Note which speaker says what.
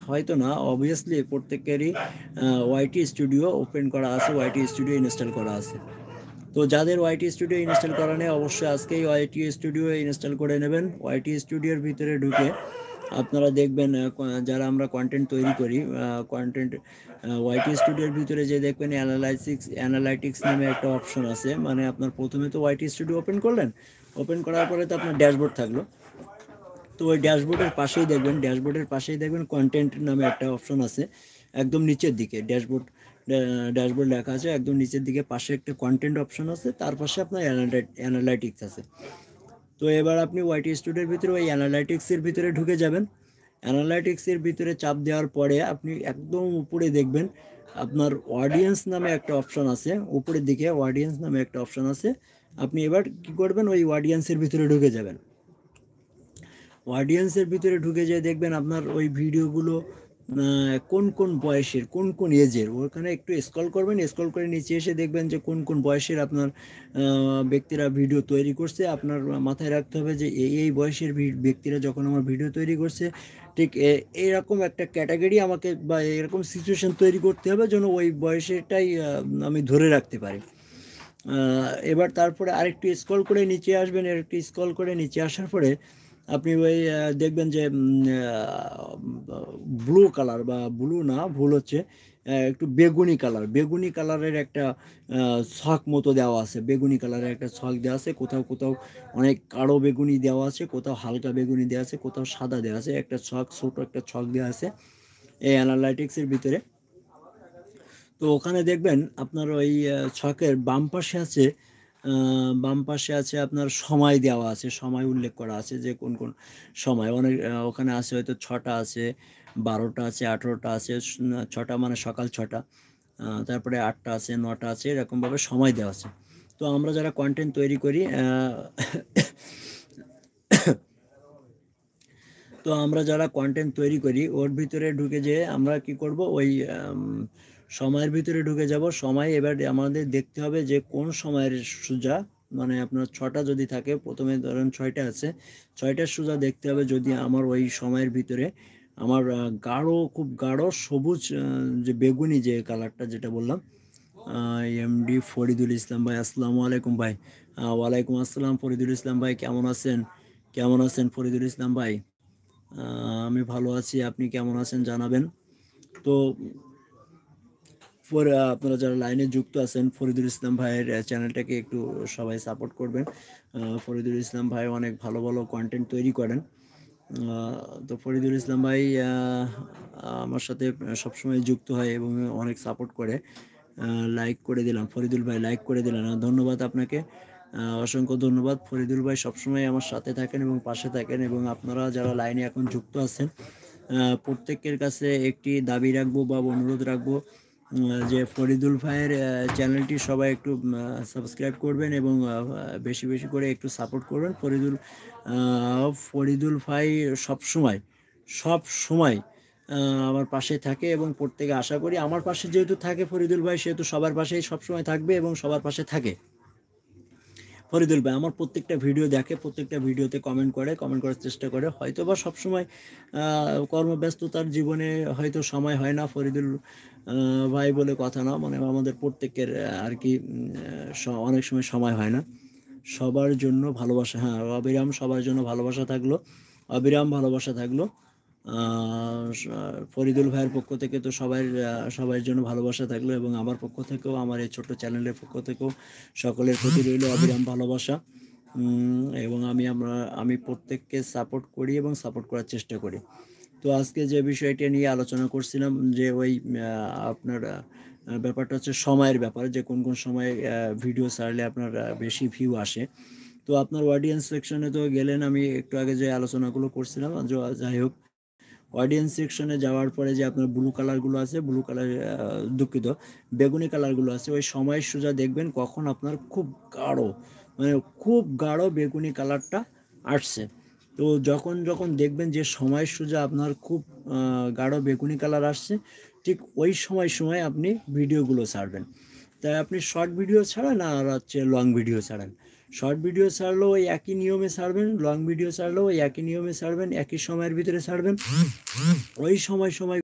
Speaker 1: হয়তো না, অবভিয়াসলি প্রত্যেকেরই ওয়াইটি স্টুডিও ওপেন করা আছে, ওয়াইটি স্টুডিও ইনস্টল করা আছে। তো যাদের ওয়াইটি স্টুডিও ইনস্টল করা নেই অবশ্যই আজকেই ওয়াইটি স্টুডিও ইনস্টল করে নেবেন। ওয়াইটি স্টুডিওর ভিতরে ঢুকে আপনারা দেখবেন যারা আমরা কন্টেন্ট তৈরি করি, কন্টেন্ট ওয়াইটি স্টুডিওর ভিতরে যে দেখবেন অ্যানালাইটিক্স নামে একটা অপশন আছে। মানে আপনার প্রথমে তো ওয়াইটি স্টুডিও ওপেন করলেন, ওপেন করার পরে তো আপনার ড্যাশবোর্ড থাকলো। তো ওই ড্যাশবোর্ডের পাশেই দেখবেন কন্টেন্ট নামে একটা অপশন আছে একদম নিচের দিকে। ড্যাশবোর্ড লেখা আছে একদম নিচের দিকে, পাশে একটা কন্টেন্ট অপশন আছে, তার পাশে আপনার অ্যানালাইটিক্স আছে। তো এবার আপনি ওয়াইটি স্টুডিওর ভিতরে ওই অ্যানালাইটিক্সের ভিতরে ঢুকে যাবেন। অ্যানালাইটিক্সের ভিতরে চাপ দেওয়ার পরে আপনি একদম উপরে দেখবেন আপনার অডিয়েন্স নামে একটা অপশন আছে, উপরের দিকে অডিয়েন্স নামে একটা অপশন আছে। আপনি এবার কি করবেন, ওই অডিয়েন্সের ভিতরে ঢুকে যাবেন। অডিয়েন্সের ভিতরে ঢুকে যেয়ে দেখবেন আপনার ওই ভিডিওগুলো কোন কোন বয়সের, কোন কোন এজের, ওখানে একটু স্ক্রল করবেন। স্ক্রল করে নিচে এসে দেখবেন যে কোন কোন বয়সের আপনার ব্যক্তিরা ভিডিও তৈরি করছে। আপনার মাথায় রাখতে হবে যে এই বয়সের ব্যক্তিরা যখন আমার ভিডিও তৈরি করছে, ঠিক এরকম একটা ক্যাটাগরি আমাকে বা এরকম সিচুয়েশন তৈরি করতে হবে যেন ওই বয়সেরটাই আমি ধরে রাখতে পারি। এবার তারপরে আরেকটু স্ক্রল করে নিচে আসবেন। আরেকটু স্ক্রল করে নিচে আসার পরে আপনি ওই দেখবেন যে ব্লু কালার, বা ব্লু না, ভুল হচ্ছে, একটু বেগুনি কালারের একটা ছক মতো দেওয়া আছে। বেগুনি কালারের একটা ছক দেওয়া আছে, কোথাও কোথাও অনেক গাঢ় বেগুনি দেওয়া আছে, কোথাও হালকা বেগুনি দেওয়া আছে, কোথাও সাদা দেওয়া আছে। একটা ছক, ছোট একটা ছক দেওয়া আছে এই অ্যানালাইটিক্সের ভিতরে। তো ওখানে দেখবেন আপনার ওই ছকের বাম পাশে আছে আপনার সময় দেওয়া আছে, সময় উল্লেখ করা আছে যে কোন কোন সময়। অনেক ওখানে আছে হয়তো 6টা আছে, 12টা আছে, 18টা আছে। 6টা মানে সকাল 6টা, তারপরে 8টা আছে, 9টা আছে, এরকমভাবে সময় দেওয়া আছে। তো আমরা যারা কন্টেন্ট তৈরি করি ওর ভিতরে ঢুকে যেয়ে আমরা কি করব, ওই সময়ের ভিতরে ঢুকে যাব। সময় এবার আমাদের দেখতে হবে যে কোন সময়ের সোজা, মানে আপনার 6টা যদি থাকে, প্রথমে ধরেন 6টা আছে, 6টার সোজা দেখতে হবে যদি আমার ওই সময়ের ভিতরে আমার খুব গাঢ় সবুজ, যে বেগুনি যে কালারটা যেটা বললাম। এমডি ফরিদুল ইসলাম ভাই, আসসালামু আলাইকুম ভাই। ওয়ালাইকুম আসসালাম ফরিদুল ইসলাম ভাই, কেমন আছেন ফরিদুল ইসলাম ভাই? আমি ভালো আছি, আপনি কেমন আছেন জানাবেন। তো আপনারা যারা লাইনে যুক্ত আছেন, ফরিদুল ইসলাম ভাইয়ের চ্যানেলটাকে একটু সবাই সাপোর্ট করবেন। ফরিদুল ইসলাম ভাই অনেক ভালো ভালো কন্টেন্ট তৈরি করেন। তো ফরিদুল ইসলাম ভাই আমার সাথে সবসময় যুক্ত হয় এবং অনেক সাপোর্ট করে। লাইক করে দিলাম ফরিদুল ভাই, লাইক করে দিলেন, ধন্যবাদ আপনাকে, অসংখ্য ধন্যবাদ। ফরিদুল ভাই সবসময় আমার সাথে থাকেন এবং পাশে থাকেন। এবং আপনারা যারা লাইনে এখন যুক্ত আছেন, প্রত্যেকের কাছে একটি দাবি রাখবো বা অনুরোধ রাখবো যে ফরিদুল ভাইয়ের চ্যানেলটি সবাই একটু সাবস্ক্রাইব করবেন এবং বেশি বেশি করে একটু সাপোর্ট করবেন। ফরিদুল ভাই সব সময় আমার পাশে থাকে এবং প্রত্যেকে আশা করি আমার পাশে যেহেতু থাকে ফরিদুল ভাই, সেহেতু সবার পাশেই সবসময় থাকবে এবং সবার পাশে থাকে। ফরিদুল ভাই আমার প্রত্যেকটা ভিডিও দেখে, প্রত্যেকটা ভিডিওতে কমেন্ট করার চেষ্টা করে। হয়তো বা সবসময় কর্মব্যস্ততার জীবনে হয়তো সময় হয় না ফরিদুল ভাই বলে কথা না, মানে আমাদের প্রত্যেকের আর কি অনেক সময় হয় না। সবার জন্য ভালোবাসা, হ্যাঁ অবিরাম সবার জন্য ভালোবাসা থাকলো, অবিরাম ভালোবাসা থাকলো। ফরিদুল ভাইয়ের পক্ষ থেকে তো সবার জন্য ভালোবাসা থাকলো, এবং আমার পক্ষ থেকেও, আমার এই ছোট্ট চ্যানেলের পক্ষ থেকেও সকলের প্রতি রইল অবিরাম ভালোবাসা। এবং আমি প্রত্যেককে সাপোর্ট করি এবং সাপোর্ট করার চেষ্টা করি। তো আজকে যে বিষয়টা নিয়ে আলোচনা করছিলাম যে ওই আপনার ব্যাপারটা হচ্ছে সময়ের ব্যাপার, যে কোন কোন সময়ে ভিডিও ছাড়লে আপনার বেশি ভিউ আসে। তো আপনার অডিয়েন্স সেকশনে তো গেলেন, আমি একটু আগে যে আলোচনাগুলো করছিলাম, যাই হোক, অডিয়েন্স সেকশনে যাওয়ার পরে যে আপনার ব্লু কালারগুলো আছে, দুঃখিত, বেগুনি কালারগুলো আছে, ওই সময়ের সোজা দেখবেন কখন আপনার খুব গাঢ় বেগুনি কালারটা আসছে। তো যখন দেখবেন যে সময়ের সোজা আপনার খুব গাঢ় বেগুনি কালার আসছে, ঠিক ওই সময় আপনি ভিডিওগুলো ছাড়বেন। তাই আপনি শর্ট ভিডিও ছাড়েন আর হচ্ছে লং ভিডিও ছাড়েন। শর্ট ভিডিও ছাড়লেও ওই একই নিয়মে ছাড়বেন, লং ভিডিও ছাড়লেও ওই একই নিয়মে ছাড়বেন, একই সময়ের ভিতরে ছাড়বেন। ওই সময়